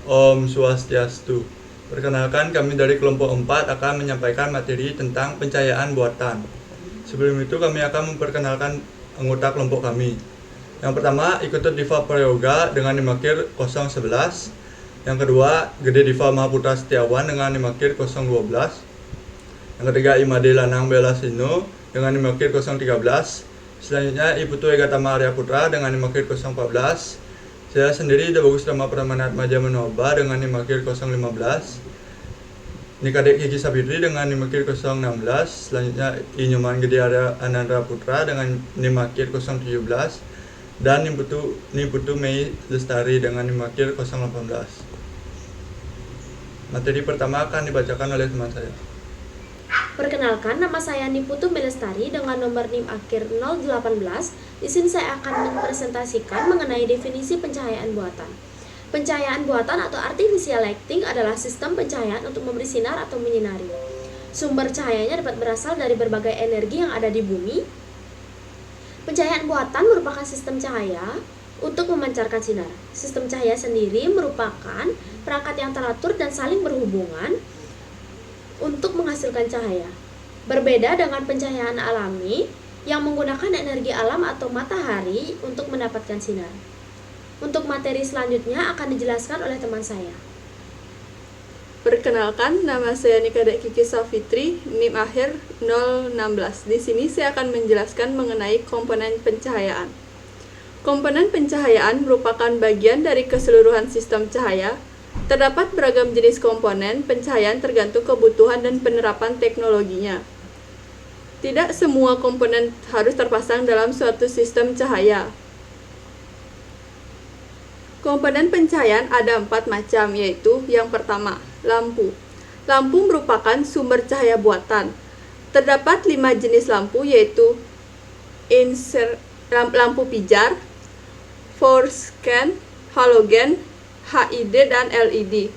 Om Swastiastu. Perkenalkan, kami dari kelompok 4 akan menyampaikan materi tentang pencahayaan buatan. Sebelum itu kami akan memperkenalkan anggota kelompok kami. Yang pertama, Ikutur Diva Prayoga dengan Nimakir 011. Yang kedua, Gede Diva Mahaputra Setiawan dengan Nimakir 012. Yang ketiga, Imade Lanang Bela Sino dengan Nimakir 013. Selanjutnya, Iputu Egatama Arya Putra dengan Nimakir 014. Saya sendiri Bagus Rama Pramanat Maja Manoba dengan Nimakir 015. Nikadek Kiki Sabitri dengan Nimakir 016. Selanjutnya Inyoman Gede Arya Anandra Putra dengan Nimakir 017. Dan Niputu Mei Lestari dengan Nimakir 018. Materi pertama akan dibacakan oleh teman saya. Perkenalkan, nama saya Niputu Melestari dengan nomor NIM akhir 018. Di sini saya akan mempresentasikan mengenai definisi pencahayaan buatan. Pencahayaan buatan atau artificial lighting adalah sistem pencahayaan untuk memberi sinar atau menyinari. Sumber cahayanya dapat berasal dari berbagai energi yang ada di bumi. Pencahayaan buatan merupakan sistem cahaya untuk memancarkan sinar. Sistem cahaya sendiri merupakan perangkat yang teratur dan saling berhubungan untuk menghasilkan cahaya. Berbeda dengan pencahayaan alami yang menggunakan energi alam atau matahari untuk mendapatkan sinar. Untuk materi selanjutnya akan dijelaskan oleh teman saya. Perkenalkan, nama saya Nikadek Kiki Savitri, NIM akhir 016. Di sini saya akan menjelaskan mengenai komponen pencahayaan. Komponen pencahayaan merupakan bagian dari keseluruhan sistem cahaya. Terdapat beragam jenis komponen pencahayaan tergantung kebutuhan dan penerapan teknologinya. Tidak semua komponen harus terpasang dalam suatu sistem cahaya. Komponen pencahayaan ada 4 macam, yaitu yang pertama, lampu. Lampu merupakan sumber cahaya buatan. Terdapat 5 jenis lampu, yaitu lampu pijar, fluorescent, halogen, HID, dan LED.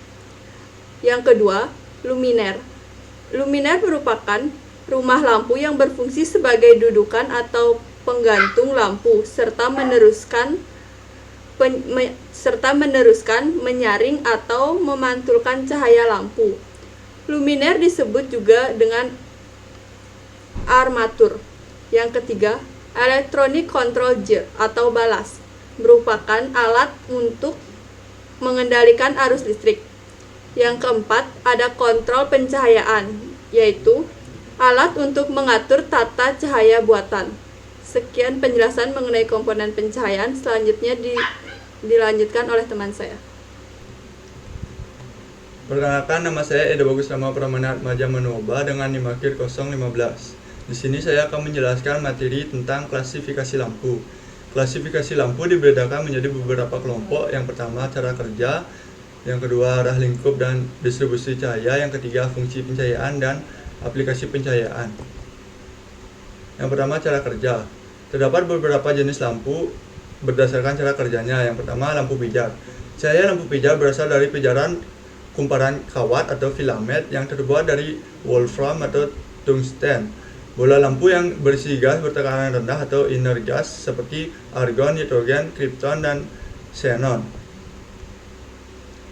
Yang kedua, luminer. Luminer merupakan rumah lampu yang berfungsi sebagai dudukan atau penggantung lampu serta meneruskan menyaring atau memantulkan cahaya lampu. Luminer disebut juga dengan armatur. Yang ketiga, electronic control gear atau balas merupakan alat untuk mengendalikan arus listrik. Yang keempat, ada kontrol pencahayaan, yaitu alat untuk mengatur tata cahaya buatan. Sekian penjelasan mengenai komponen pencahayaan. Selanjutnya dilanjutkan oleh teman saya. Perkenalkan, nama saya Bagus Rama Pramanat Maja Manoba dengan Nimakir 015. Di sini saya akan menjelaskan materi tentang klasifikasi lampu. Klasifikasi lampu dibedakan menjadi beberapa kelompok. Yang pertama, cara kerja. Yang kedua, arah lingkup dan distribusi cahaya. Yang ketiga, fungsi pencahayaan dan aplikasi pencahayaan. Yang pertama, cara kerja. Terdapat beberapa jenis lampu berdasarkan cara kerjanya. Yang pertama, lampu pijar. Cahaya lampu pijar berasal dari pijaran kumparan kawat atau filament yang terbuat dari wolfram atau tungsten. Bola lampu yang berisi gas bertekanan rendah atau inert gas seperti argon, nitrogen, krypton, dan xenon.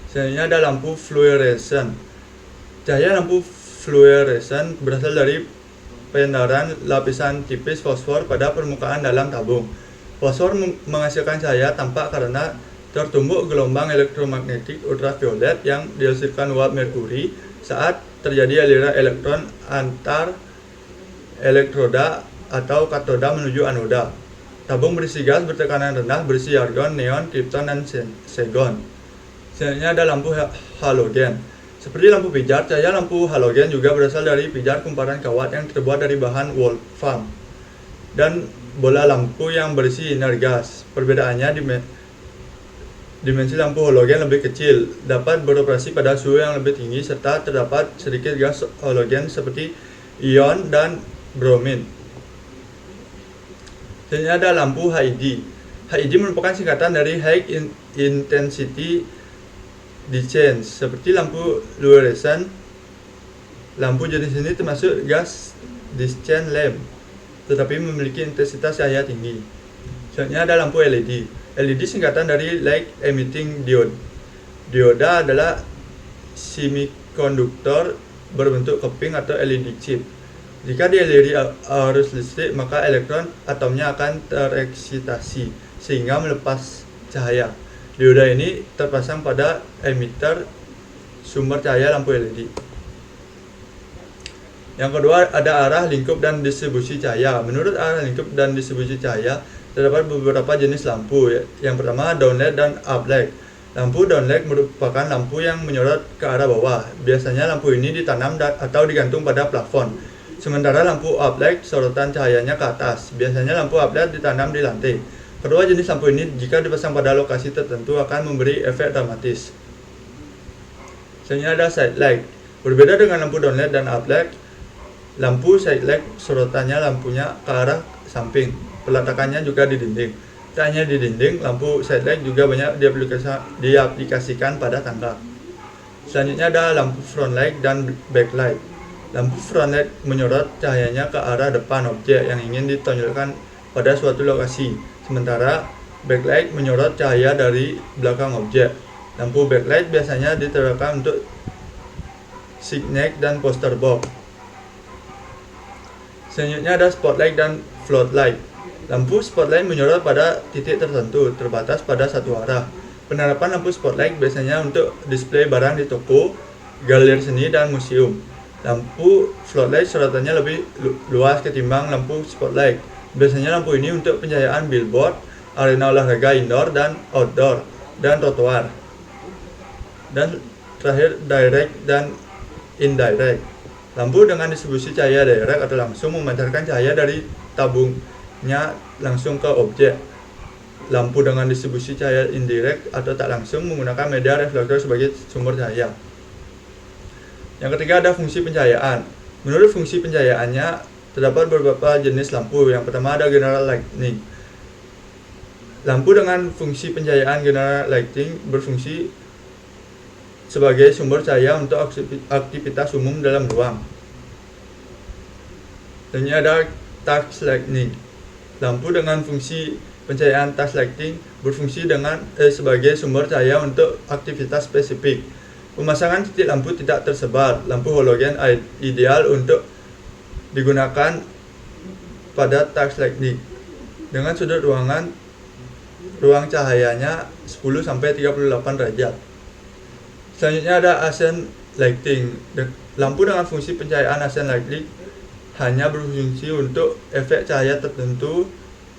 Selanjutnya ada lampu fluorescent. Cahaya lampu fluorescent berasal dari pendaran lapisan tipis fosfor pada permukaan dalam tabung. Fosfor menghasilkan cahaya tampak karena tertumbuk gelombang elektromagnetik ultraviolet yang dihasilkan uap merkuri saat terjadi aliran elektron antar elektroda atau katoda menuju anoda. Tabung berisi gas bertekanan rendah berisi argon, neon, krypton, dan xenon. Selanjutnya ada lampu halogen. Seperti lampu pijar, cahaya lampu halogen juga berasal dari pijar kumparan kawat yang terbuat dari bahan wolfram dan bola lampu yang berisi inert gas. Perbedaannya dimensi lampu halogen lebih kecil, dapat beroperasi pada suhu yang lebih tinggi, serta terdapat sedikit gas halogen seperti ion dan bromin. Selanjutnya ada lampu HID. HID merupakan singkatan dari High Intensity Dispense. Seperti lampu fluorescent, lampu jenis ini termasuk gas dispense lamp, tetapi memiliki intensitas cahaya tinggi. Selanjutnya ada lampu LED. LED singkatan dari Light Emitting Diode. Dioda adalah semikonduktor berbentuk keping atau LED chip. Jika dialiri arus listrik, maka elektron atomnya akan tereksitasi sehingga melepas cahaya. Dioda ini terpasang pada emitter sumber cahaya lampu LED. Yang kedua ada arah, lingkup, dan distribusi cahaya. Menurut arah, lingkup, dan distribusi cahaya, terdapat beberapa jenis lampu. Yang pertama downlight dan uplight. Lampu downlight merupakan lampu yang menyorot ke arah bawah. Biasanya lampu ini ditanam atau digantung pada plafon. Sementara lampu uplight sorotan cahayanya ke atas. Biasanya lampu uplight ditanam di lantai. Kedua jenis lampu ini jika dipasang pada lokasi tertentu akan memberi efek dramatis. Selanjutnya ada side light. Berbeda dengan lampu downlight dan uplight, lampu side light sorotannya lampunya ke arah samping. Peletakannya juga di dinding. Tak hanya di dinding, lampu side light juga banyak diaplikasikan pada tangga. Selanjutnya ada lampu front light dan backlight. Lampu front light menyorot cahayanya ke arah depan objek yang ingin ditonjolkan pada suatu lokasi. Sementara backlight menyorot cahaya dari belakang objek. Lampu backlight biasanya diterapkan untuk signet dan poster box. Selanjutnya ada spotlight dan floodlight. Lampu spotlight menyorot pada titik tertentu, terbatas pada satu arah. Penerapan lampu spotlight biasanya untuk display barang di toko, galeri seni, dan museum. Lampu floodlight sorotannya lebih luas ketimbang lampu spotlight. Biasanya lampu ini untuk pencahayaan billboard, arena olahraga indoor dan outdoor, dan trotoar. Dan terakhir direct dan indirect. Lampu dengan distribusi cahaya direct atau langsung memancarkan cahaya dari tabungnya langsung ke objek. Lampu dengan distribusi cahaya indirect atau tak langsung menggunakan media reflektor sebagai sumber cahaya. Yang ketiga ada fungsi pencahayaan. Menurut fungsi pencahayaannya terdapat beberapa jenis lampu. Yang pertama ada general lighting. Lampu dengan fungsi pencahayaan general lighting berfungsi sebagai sumber cahaya untuk aktivitas umum dalam ruang. Dan ini ada touch lighting. Lampu dengan fungsi pencahayaan touch lighting berfungsi sebagai sumber cahaya untuk aktivitas spesifik. Pemasangan titik lampu tidak tersebar. Lampu halogen ideal untuk digunakan pada touch lighting dengan sudut ruang cahayanya 10-38 derajat. Selanjutnya ada accent lighting. Lampu dengan fungsi pencahayaan accent lighting hanya berfungsi untuk efek cahaya tertentu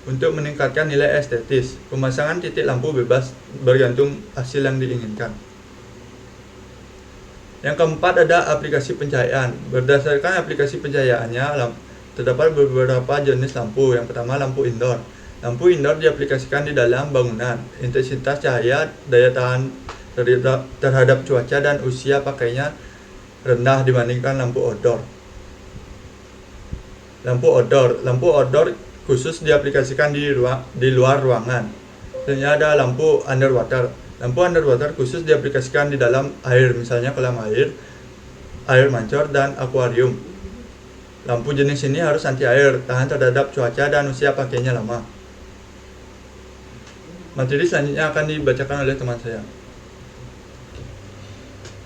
untuk meningkatkan nilai estetis. Pemasangan titik lampu bebas bergantung hasil yang diinginkan. Yang keempat ada aplikasi pencahayaan. Berdasarkan aplikasi pencahayaannya, terdapat beberapa jenis lampu. Yang pertama lampu indoor. Lampu indoor diaplikasikan di dalam bangunan. Intensitas cahaya, daya tahan terhadap cuaca, dan usia pakainya rendah dibandingkan lampu outdoor. Lampu outdoor khusus diaplikasikan di luar ruangan. Selanjutnya ada lampu underwater. Lampu underwater khusus diaplikasikan di dalam air, misalnya kolam air, air mancur, dan akuarium. Lampu jenis ini harus anti air, tahan terhadap cuaca, dan usia pakainya lama. Materi selanjutnya akan dibacakan oleh teman saya.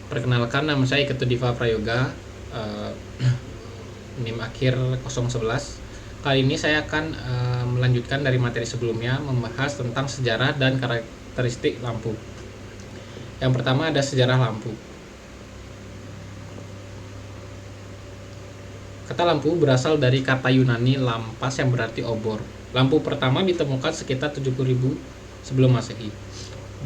Perkenalkan, nama saya Ketudiva Prayoga, NIM akhir 011. Kali ini saya akan melanjutkan dari materi sebelumnya, membahas tentang sejarah dan karakteristik lampu. Yang pertama ada sejarah lampu. Kata lampu berasal dari kata Yunani lampas yang berarti obor. Lampu pertama ditemukan sekitar 70.000 sebelum Masehi.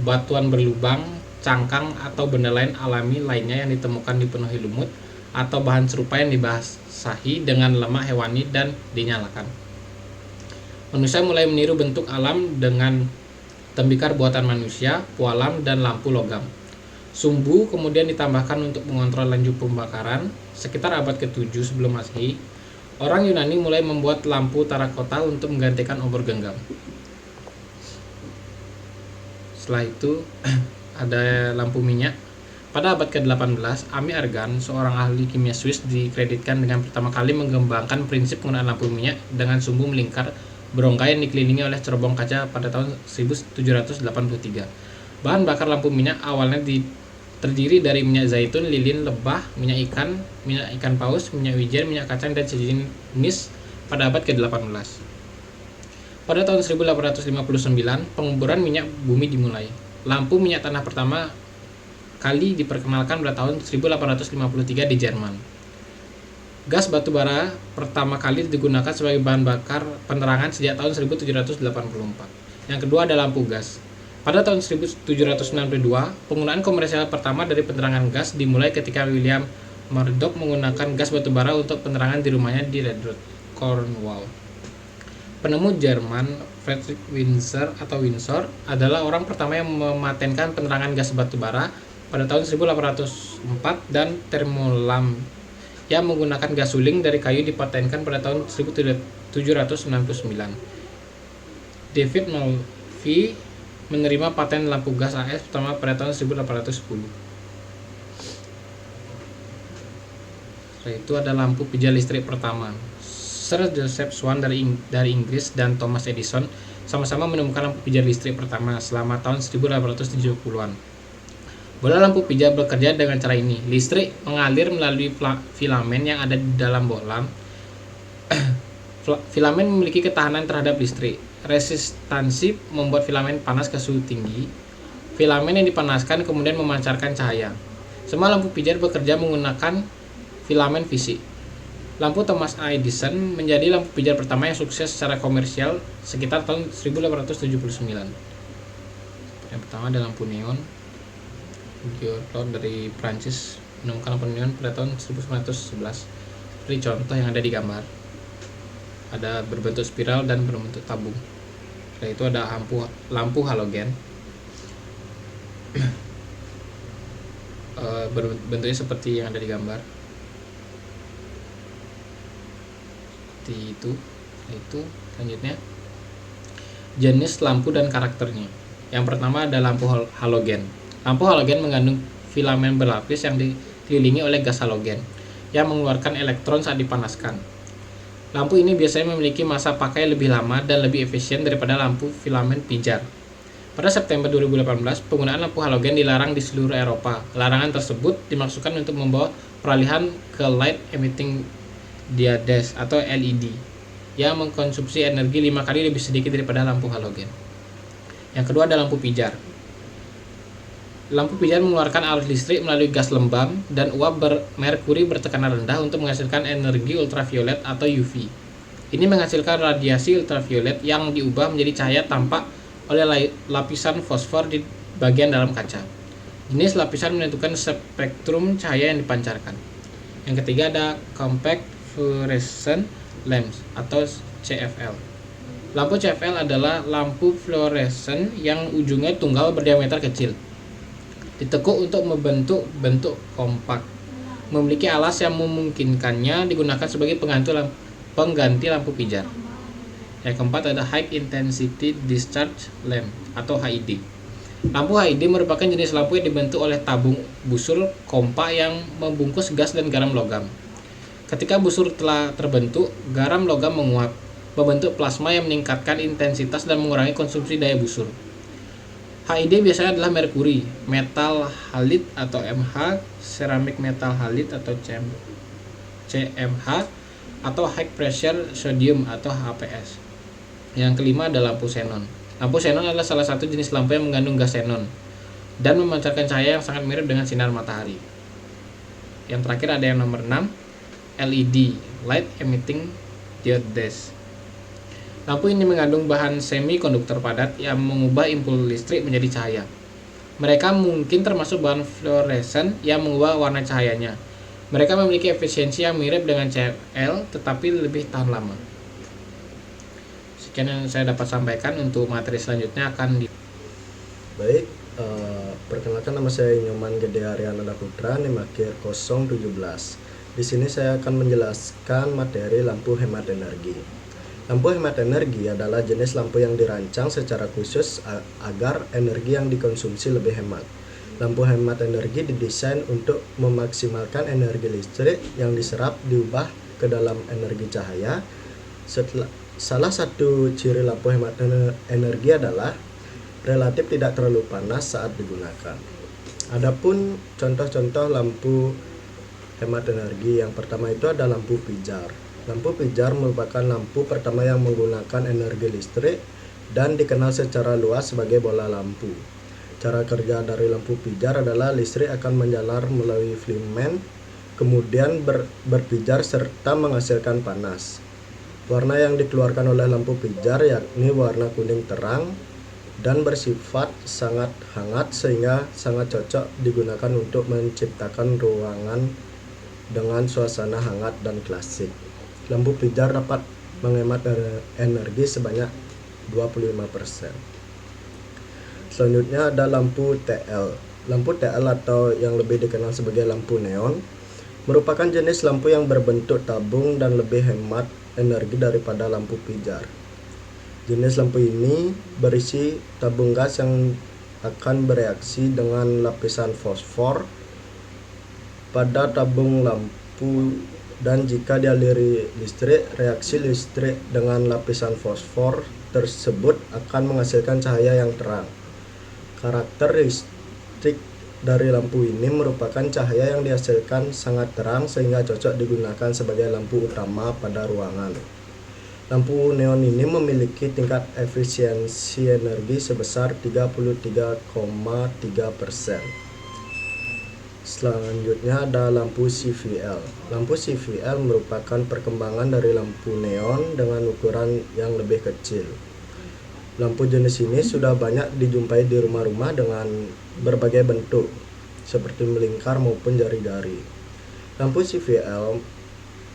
Batuan berlubang, cangkang, atau benda lain alami lainnya yang ditemukan dipenuhi lumut atau bahan serupa yang dibasahi dengan lemak hewani dan dinyalakan. Manusia mulai meniru bentuk alam dengan tembikar buatan manusia, pualam, dan lampu logam. Sumbu kemudian ditambahkan untuk mengontrol laju pembakaran. Sekitar abad ke-7 sebelum Masehi, orang Yunani mulai membuat lampu terakota untuk menggantikan obor genggam. Setelah itu ada lampu minyak. Pada abad ke-18, Ami Argan, seorang ahli kimia Swiss, dikreditkan dengan pertama kali mengembangkan prinsip penggunaan lampu minyak dengan sumbu melingkar berongga yang dikelilingi oleh cerobong kaca pada tahun 1783. Bahan bakar lampu minyak awalnya terdiri dari minyak zaitun, lilin, lebah, minyak ikan paus, minyak wijen, minyak kacang, dan sejenis pada abad ke-18. Pada tahun 1859, penguburan minyak bumi dimulai. Lampu minyak tanah pertama kali diperkenalkan pada tahun 1853 di Jerman. Gas batu bara pertama kali digunakan sebagai bahan bakar penerangan sejak tahun 1784. Yang kedua ada lampu gas. Pada tahun 1792, penggunaan komersial pertama dari penerangan gas dimulai ketika William Murdoch menggunakan gas batu bara untuk penerangan di rumahnya di Redruth, Cornwall. Penemu Jerman Friedrich Windsor adalah orang pertama yang mematenkan penerangan gas batu bara pada tahun 1804, dan termolamp yang menggunakan gas suling dari kayu dipatenkan pada tahun 1799. David Mulvey menerima paten lampu gas AS pertama pada tahun 1810. Setelah itu ada lampu pijar listrik pertama. Sir Joseph Swan dari Inggris dan Thomas Edison sama-sama menemukan lampu pijar listrik pertama selama tahun 1870-an. Bola lampu pijar bekerja dengan cara ini. Listrik mengalir melalui filamen yang ada di dalam bola. Filamen memiliki ketahanan terhadap listrik. Resistansi membuat filamen panas ke suhu tinggi. Filamen yang dipanaskan kemudian memancarkan cahaya. Semua lampu pijar bekerja menggunakan filamen fisik. Lampu Thomas Edison menjadi lampu pijar pertama yang sukses secara komersial sekitar tahun 1879. Yang pertama ada lampu neon. Giotto dari Prancis menemukan lampu neon pada tahun 1911. Seperti contoh yang ada di gambar. Ada berbentuk spiral dan berbentuk tabung. Setelah itu ada lampu halogen. Bentuknya seperti yang ada di gambar. Seperti itu. Selanjutnya jenis lampu dan karakternya. Yang pertama ada lampu halogen. Lampu halogen mengandung filamen berlapis yang dikelilingi oleh gas halogen yang mengeluarkan elektron saat dipanaskan. Lampu ini biasanya memiliki masa pakai lebih lama dan lebih efisien daripada lampu filamen pijar. Pada September 2018, penggunaan lampu halogen dilarang di seluruh Eropa. Larangan tersebut dimaksudkan untuk membawa peralihan ke light emitting diodes atau LED yang mengkonsumsi energi 5 kali lebih sedikit daripada lampu halogen. Yang kedua ada lampu pijar. Lampu pijar mengeluarkan arus listrik melalui gas lembab dan uap merkuri bertekanan rendah untuk menghasilkan energi ultraviolet atau UV. Ini menghasilkan radiasi ultraviolet yang diubah menjadi cahaya tampak oleh lapisan fosfor di bagian dalam kaca. Jenis lapisan menentukan spektrum cahaya yang dipancarkan. Yang ketiga ada compact fluorescent lamps atau CFL. Lampu CFL adalah lampu fluoresen yang ujungnya tunggal berdiameter kecil, ditekuk untuk membentuk bentuk kompak, memiliki alas yang memungkinkannya digunakan sebagai pengganti lampu pijar. Yang keempat ada High Intensity Discharge Lamp atau HID. Lampu HID merupakan jenis lampu yang dibentuk oleh tabung busur kompak yang membungkus gas dan garam logam. Ketika busur telah terbentuk, garam logam menguap, membentuk plasma yang meningkatkan intensitas dan mengurangi konsumsi daya busur. HID biasanya adalah merkuri, metal halide atau MH, ceramic metal halide atau CMH, atau high pressure sodium atau HPS. Yang kelima ada lampu xenon. Lampu xenon adalah salah satu jenis lampu yang mengandung gas xenon dan memancarkan cahaya yang sangat mirip dengan sinar matahari. Yang terakhir ada yang nomor 6, LED, light emitting diodes. Lampu ini mengandung bahan semikonduktor padat yang mengubah impuls listrik menjadi cahaya. Mereka mungkin termasuk bahan fluoresen yang mengubah warna cahayanya. Mereka memiliki efisiensi yang mirip dengan CFL tetapi lebih tahan lama. Sekian yang saya dapat sampaikan. Untuk materi selanjutnya akan Baik, perkenalkan nama saya Nyoman Gede Haryana Putra, NIM akhir 017. Di sini saya akan menjelaskan materi lampu hemat energi. Lampu hemat energi adalah jenis lampu yang dirancang secara khusus agar energi yang dikonsumsi lebih hemat. Lampu hemat energi didesain untuk memaksimalkan energi listrik yang diserap diubah ke dalam energi cahaya. Salah satu ciri lampu hemat energi adalah relatif tidak terlalu panas saat digunakan. Adapun contoh-contoh lampu hemat energi, yang pertama itu ada lampu pijar. Lampu pijar merupakan lampu pertama yang menggunakan energi listrik dan dikenal secara luas sebagai bola lampu. Cara kerja dari lampu pijar adalah listrik akan menjalar melalui filament, kemudian berpijar serta menghasilkan panas. Warna yang dikeluarkan oleh lampu pijar yakni warna kuning terang dan bersifat sangat hangat sehingga sangat cocok digunakan untuk menciptakan ruangan dengan suasana hangat dan klasik. Lampu pijar dapat menghemat energi sebanyak 25%. Selanjutnya ada lampu TL. Lampu TL atau yang lebih dikenal sebagai lampu neon merupakan jenis lampu yang berbentuk tabung dan lebih hemat energi daripada lampu pijar. Jenis lampu ini berisi tabung gas yang akan bereaksi dengan lapisan fosfor pada tabung lampu, dan jika dialiri listrik, reaksi listrik dengan lapisan fosfor tersebut akan menghasilkan cahaya yang terang. Karakteristik dari lampu ini merupakan cahaya yang dihasilkan sangat terang sehingga cocok digunakan sebagai lampu utama pada ruangan. Lampu neon ini memiliki tingkat efisiensi energi sebesar 33,3%. Selanjutnya ada lampu CVL. Lampu CVL merupakan perkembangan dari lampu neon dengan ukuran yang lebih kecil. Lampu jenis ini sudah banyak dijumpai di rumah-rumah dengan berbagai bentuk, seperti melingkar maupun jari-jari. Lampu CVL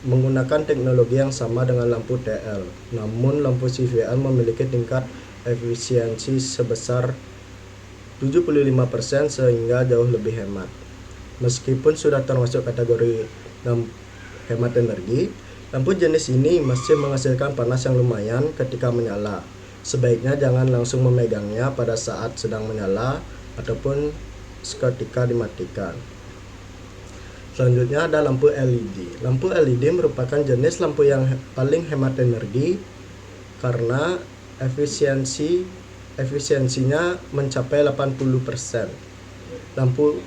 menggunakan teknologi yang sama dengan lampu TL, namun lampu CVL memiliki tingkat efisiensi sebesar 75% sehingga jauh lebih hemat. Meskipun sudah termasuk kategori hemat energi, lampu jenis ini masih menghasilkan panas yang lumayan ketika menyala. Sebaiknya jangan langsung memegangnya pada saat sedang menyala ataupun seketika dimatikan. Selanjutnya ada lampu LED. Lampu LED merupakan jenis lampu yang paling hemat energi karena efisiensinya mencapai 80%. Lampu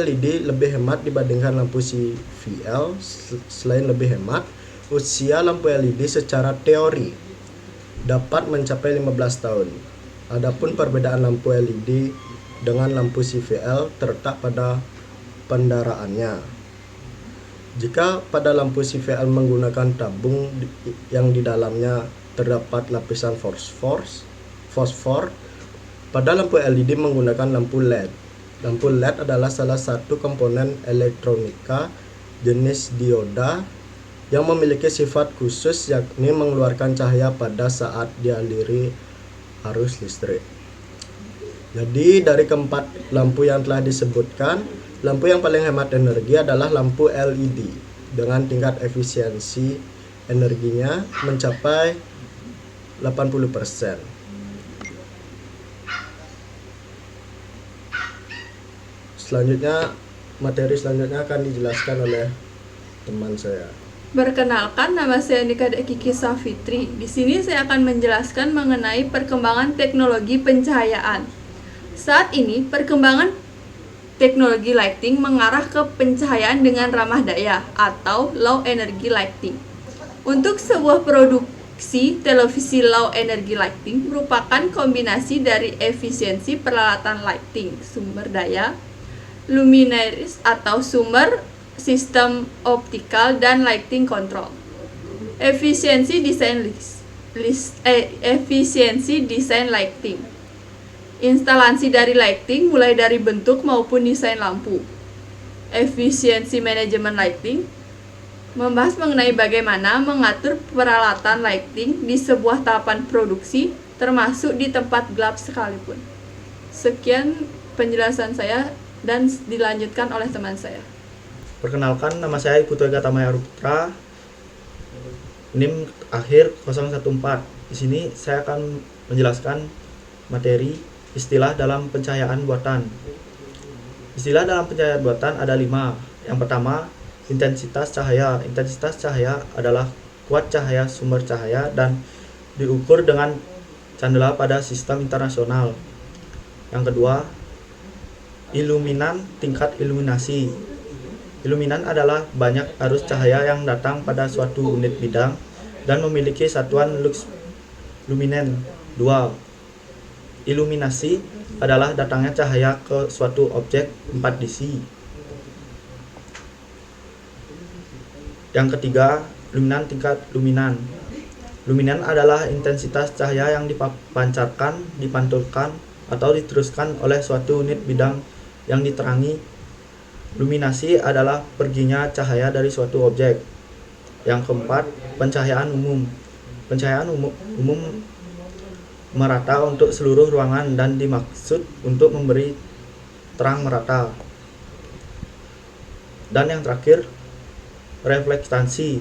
LED lebih hemat dibandingkan lampu CVL. Selain lebih hemat, usia lampu LED secara teori dapat mencapai 15 tahun. Adapun perbedaan lampu LED dengan lampu CVL terletak pada pendaraannya. Jika pada lampu CVL menggunakan tabung yang di dalamnya terdapat lapisan fosfor, pada lampu LED menggunakan lampu LED. Lampu LED adalah salah satu komponen elektronika jenis dioda yang memiliki sifat khusus yakni mengeluarkan cahaya pada saat dialiri arus listrik. Jadi dari keempat lampu yang telah disebutkan, lampu yang paling hemat energi adalah lampu LED dengan tingkat efisiensi energinya mencapai 80%. Materi selanjutnya akan dijelaskan oleh teman saya. Perkenalkan, nama saya Nika Kiki Safitri. Di sini saya akan menjelaskan mengenai perkembangan teknologi pencahayaan. Saat ini, perkembangan teknologi lighting mengarah ke pencahayaan dengan ramah daya atau low energy lighting. Untuk sebuah produksi televisi low energy lighting merupakan kombinasi dari efisiensi peralatan lighting, sumber daya, luminaires atau sumber sistem optikal dan lighting control. Efisiensi desain lighting. Instalasi dari lighting mulai dari bentuk maupun desain lampu. Efisiensi manajemen lighting membahas mengenai bagaimana mengatur peralatan lighting di sebuah tahapan produksi termasuk di tempat gelap sekalipun. Sekian penjelasan saya dan dilanjutkan oleh teman saya. Perkenalkan, nama saya Putu Ega Tamaya Putra, NIM akhir 014. Di sini saya akan menjelaskan materi istilah dalam pencahayaan buatan. Istilah dalam pencahayaan buatan ada 5. Yang pertama, intensitas cahaya. Intensitas cahaya adalah kuat cahaya sumber cahaya dan diukur dengan candela pada sistem internasional. Yang kedua, iluminan tingkat iluminasi. Iluminan adalah banyak arus cahaya yang datang pada suatu unit bidang dan memiliki satuan lux luminen. 2. Iluminasi adalah datangnya cahaya ke suatu objek 4DC. Yang ketiga, luminan tingkat luminan. Luminan adalah intensitas cahaya yang dipancarkan, dipantulkan, atau diteruskan oleh suatu unit bidang yang diterangi. Luminasi adalah perginya cahaya dari suatu objek. Yang keempat, pencahayaan umum. Pencahayaan umum merata untuk seluruh ruangan dan dimaksud untuk memberi terang merata. Dan yang terakhir, reflektansi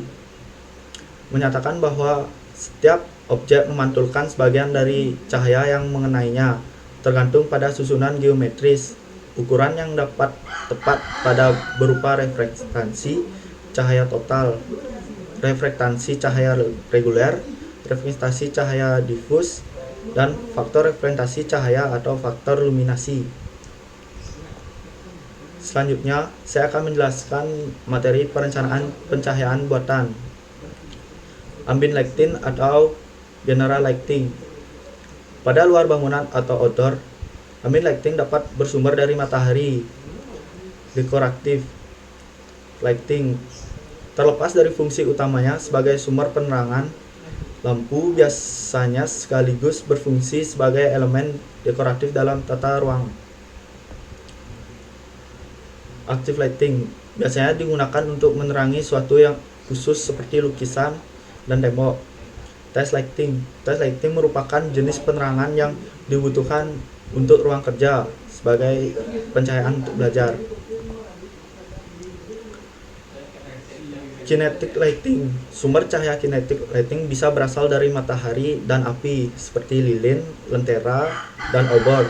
menyatakan bahwa setiap objek memantulkan sebagian dari cahaya yang mengenainya, tergantung pada susunan geometris. Ukuran yang dapat tepat pada berupa reflektansi cahaya total, reflektansi cahaya reguler, reflektasi cahaya difus, dan faktor reflektasi cahaya atau faktor luminasi. Selanjutnya, saya akan menjelaskan materi perencanaan pencahayaan buatan. Ambient lighting atau general lighting. Pada luar bangunan atau outdoor, ambient lighting dapat bersumber dari matahari. Decorative lighting terlepas dari fungsi utamanya sebagai sumber penerangan, lampu biasanya sekaligus berfungsi sebagai elemen dekoratif dalam tata ruang. Active lighting biasanya digunakan untuk menerangi suatu yang khusus seperti lukisan dan tembok. Test lighting merupakan jenis penerangan yang dibutuhkan untuk ruang kerja sebagai pencahayaan untuk belajar. Kinetic lighting. Sumber cahaya kinetic lighting bisa berasal dari matahari dan api seperti lilin, lentera, dan obor.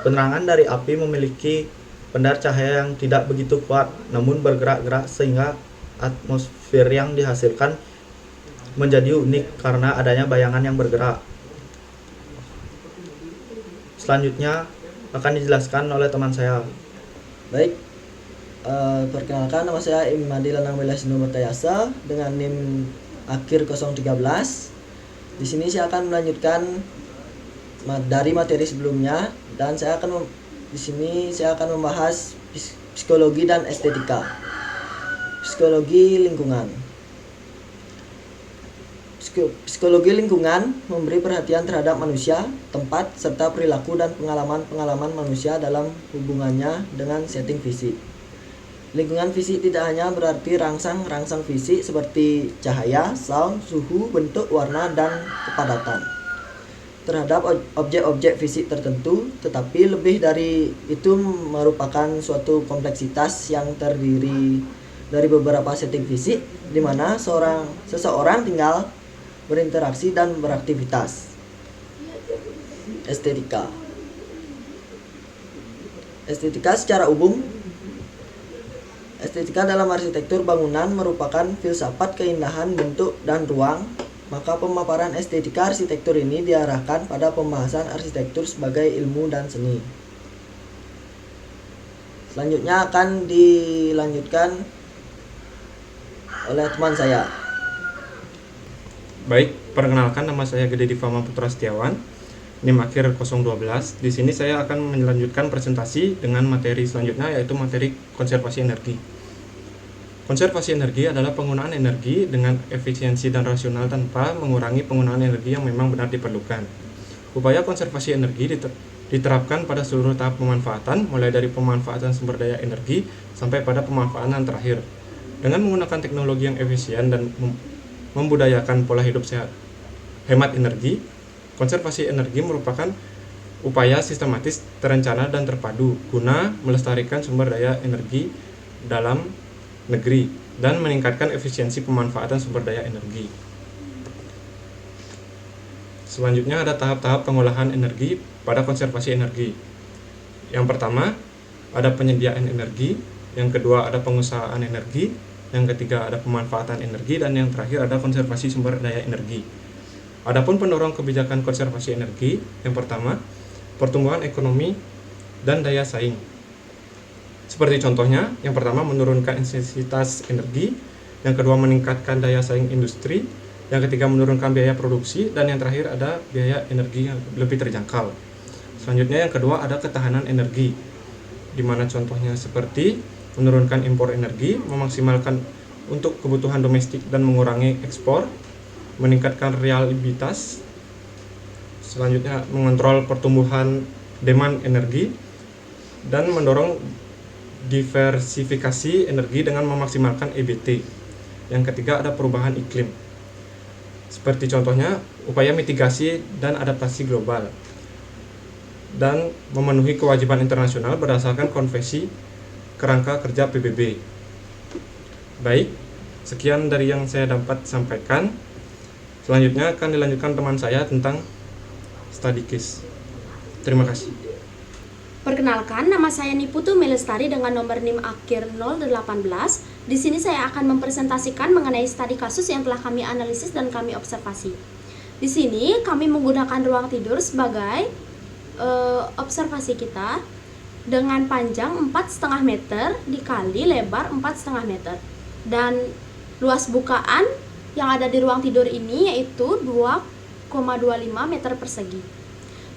Penerangan dari api memiliki pendar cahaya yang tidak begitu kuat namun bergerak-gerak sehingga atmosfer yang dihasilkan menjadi unik karena adanya bayangan yang bergerak. Selanjutnya akan dijelaskan oleh teman saya. Baik, perkenalkan, nama saya Imadi Lanang Welasino Bertayasa dengan NIM akhir 013. Di sini saya akan melanjutkan dari materi sebelumnya dan saya akan membahas psikologi dan estetika. Psikologi lingkungan. Psikologi lingkungan memberi perhatian terhadap manusia, tempat, serta perilaku dan pengalaman manusia dalam hubungannya dengan setting fisik. Lingkungan fisik tidak hanya berarti rangsang fisik seperti cahaya, sound, suhu, bentuk, warna, dan kepadatan terhadap objek-objek fisik tertentu, tetapi lebih dari itu merupakan suatu kompleksitas yang terdiri dari beberapa setting fisik di mana seseorang tinggal, berinteraksi, dan beraktivitas. Estetika secara umum. Estetika dalam arsitektur bangunan merupakan filsafat keindahan bentuk dan ruang, maka pemaparan estetika arsitektur ini diarahkan pada pembahasan arsitektur sebagai ilmu dan seni. Selanjutnya akan dilanjutkan oleh teman saya. Baik, perkenalkan, nama saya Gede Divama Putra Setiawan, NIM akhir 012. Di sini saya akan melanjutkan presentasi dengan materi selanjutnya, yaitu materi konservasi energi. Konservasi energi adalah penggunaan energi dengan efisiensi dan rasional tanpa mengurangi penggunaan energi yang memang benar diperlukan. Upaya konservasi energi diterapkan pada seluruh tahap pemanfaatan, mulai dari pemanfaatan sumber daya energi sampai pada pemanfaatan terakhir. Dengan menggunakan teknologi yang efisien dan membudayakan pola hidup sehat, hemat energi, konservasi energi merupakan upaya sistematis, terencana, dan terpadu guna melestarikan sumber daya energi dalam negeri dan meningkatkan efisiensi pemanfaatan sumber daya energi. Selanjutnya ada tahap-tahap pengolahan energi pada konservasi energi. Yang pertama, ada penyediaan energi, yang kedua ada pengusahaan energi, yang ketiga ada pemanfaatan energi, dan yang terakhir ada konservasi sumber daya energi. Adapun pendorong kebijakan konservasi energi, yang pertama, pertumbuhan ekonomi, dan daya saing. Seperti contohnya, yang pertama menurunkan intensitas energi, yang kedua meningkatkan daya saing industri, yang ketiga menurunkan biaya produksi, dan yang terakhir ada biaya energi yang lebih terjangkau. Selanjutnya yang kedua ada ketahanan energi, di mana contohnya seperti menurunkan impor energi, memaksimalkan untuk kebutuhan domestik dan mengurangi ekspor, meningkatkan reliabilitas, selanjutnya mengontrol pertumbuhan demand energi, dan mendorong diversifikasi energi dengan memaksimalkan EBT. Yang ketiga ada perubahan iklim. Seperti contohnya upaya mitigasi dan adaptasi global dan memenuhi kewajiban internasional berdasarkan konvensi kerangka kerja PBB. Baik, sekian dari yang saya dapat sampaikan. Selanjutnya akan dilanjutkan teman saya tentang study case. Terima kasih. Perkenalkan, nama saya Niputu Melestari dengan nomor NIM akhir 018. Di sini saya akan mempresentasikan mengenai studi kasus yang telah kami analisis dan kami observasi. Di sini kami menggunakan ruang tidur sebagai observasi kita dengan panjang 4,5 meter dikali lebar 4,5 meter. Dan luas bukaan yang ada di ruang tidur ini yaitu 2,25 meter persegi.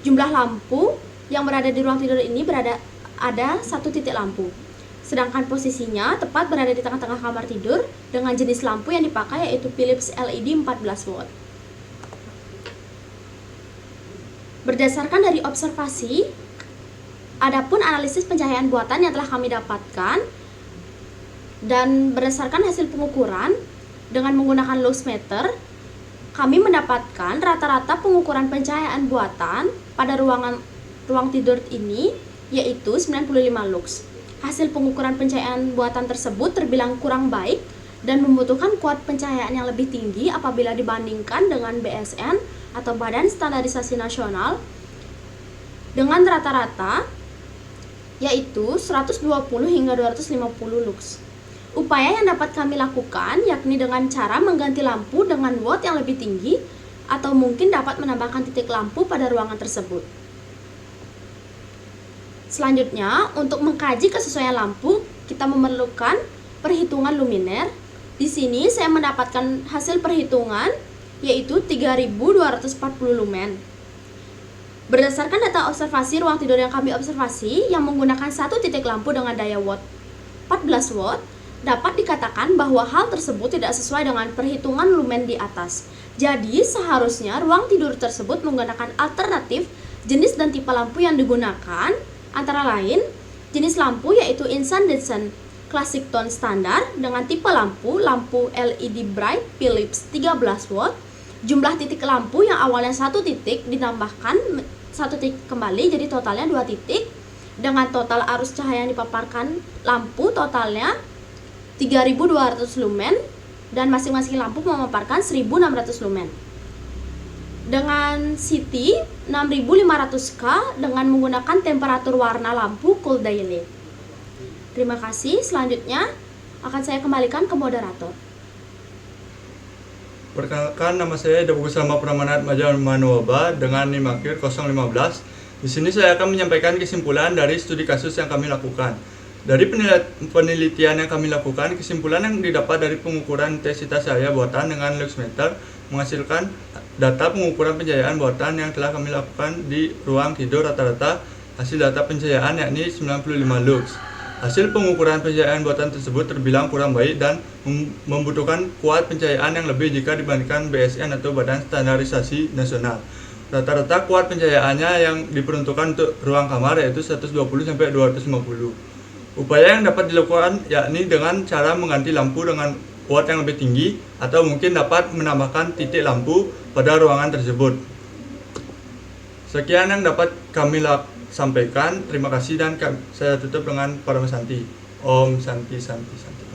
Jumlah lampu yang berada di ruang tidur ini ada 1 titik lampu. Sedangkan posisinya tepat berada di tengah-tengah kamar tidur dengan jenis lampu yang dipakai yaitu Philips LED 14 watt. Berdasarkan dari observasi, adapun analisis pencahayaan buatan yang telah kami dapatkan dan berdasarkan hasil pengukuran dengan menggunakan lux meter, kami mendapatkan rata-rata pengukuran pencahayaan buatan pada ruang tidur ini yaitu 95 lux. Hasil pengukuran pencahayaan buatan tersebut terbilang kurang baik dan membutuhkan kuat pencahayaan yang lebih tinggi apabila dibandingkan dengan BSN atau Badan Standarisasi Nasional dengan rata-rata yaitu 120 hingga 250 lux. Upaya yang dapat kami lakukan yakni dengan cara mengganti lampu dengan watt yang lebih tinggi atau mungkin dapat menambahkan titik lampu pada ruangan tersebut. Selanjutnya, untuk mengkaji kesesuaian lampu, kita memerlukan perhitungan luminer. Di sini saya mendapatkan hasil perhitungan yaitu 3240 lumen. Berdasarkan data observasi ruang tidur yang kami observasi yang menggunakan 1 titik lampu dengan daya watt 14 watt, dapat dikatakan bahwa hal tersebut tidak sesuai dengan perhitungan lumen di atas. Jadi, seharusnya ruang tidur tersebut menggunakan alternatif jenis dan tipe lampu yang digunakan, antara lain jenis lampu yaitu incandescent classic tone standar dengan tipe lampu LED bright Philips 13 watt. Jumlah titik lampu yang awalnya 1 titik ditambahkan 1 titik kembali jadi totalnya 2 titik dengan total arus cahaya yang dipaparkan lampu totalnya 3200 lumen dan masing-masing lampu memaparkan 1600 lumen. Dengan CT 6500K dengan menggunakan temperatur warna lampu cool daylight. Terima kasih. Selanjutnya akan saya kembalikan ke moderator. Perkenalkan, nama saya Dabugus Lama Pramanat Majan Manuaba dengan NIM akhir 015. Di sini saya akan menyampaikan kesimpulan dari studi kasus yang kami lakukan. Dari penelitian yang kami lakukan, kesimpulan yang didapat dari pengukuran intensitas cahaya buatan dengan lux meter menghasilkan data pengukuran pencahayaan buatan yang telah kami lakukan di ruang tidur rata-rata hasil data pencahayaan yakni 95 lux. Hasil pengukuran pencahayaan buatan tersebut terbilang kurang baik dan membutuhkan kuat pencahayaan yang lebih jika dibandingkan BSN atau Badan Standarisasi Nasional. Rata-rata kuat pencahayaannya yang diperuntukkan untuk ruang kamar yaitu 120 sampai 250. Upaya yang dapat dilakukan yakni dengan cara mengganti lampu dengan watt yang lebih tinggi atau mungkin dapat menambahkan titik lampu pada ruangan tersebut. Sekian yang dapat kami sampaikan. Terima kasih dan saya tutup dengan Param Santi. Om Santi Santi Santi.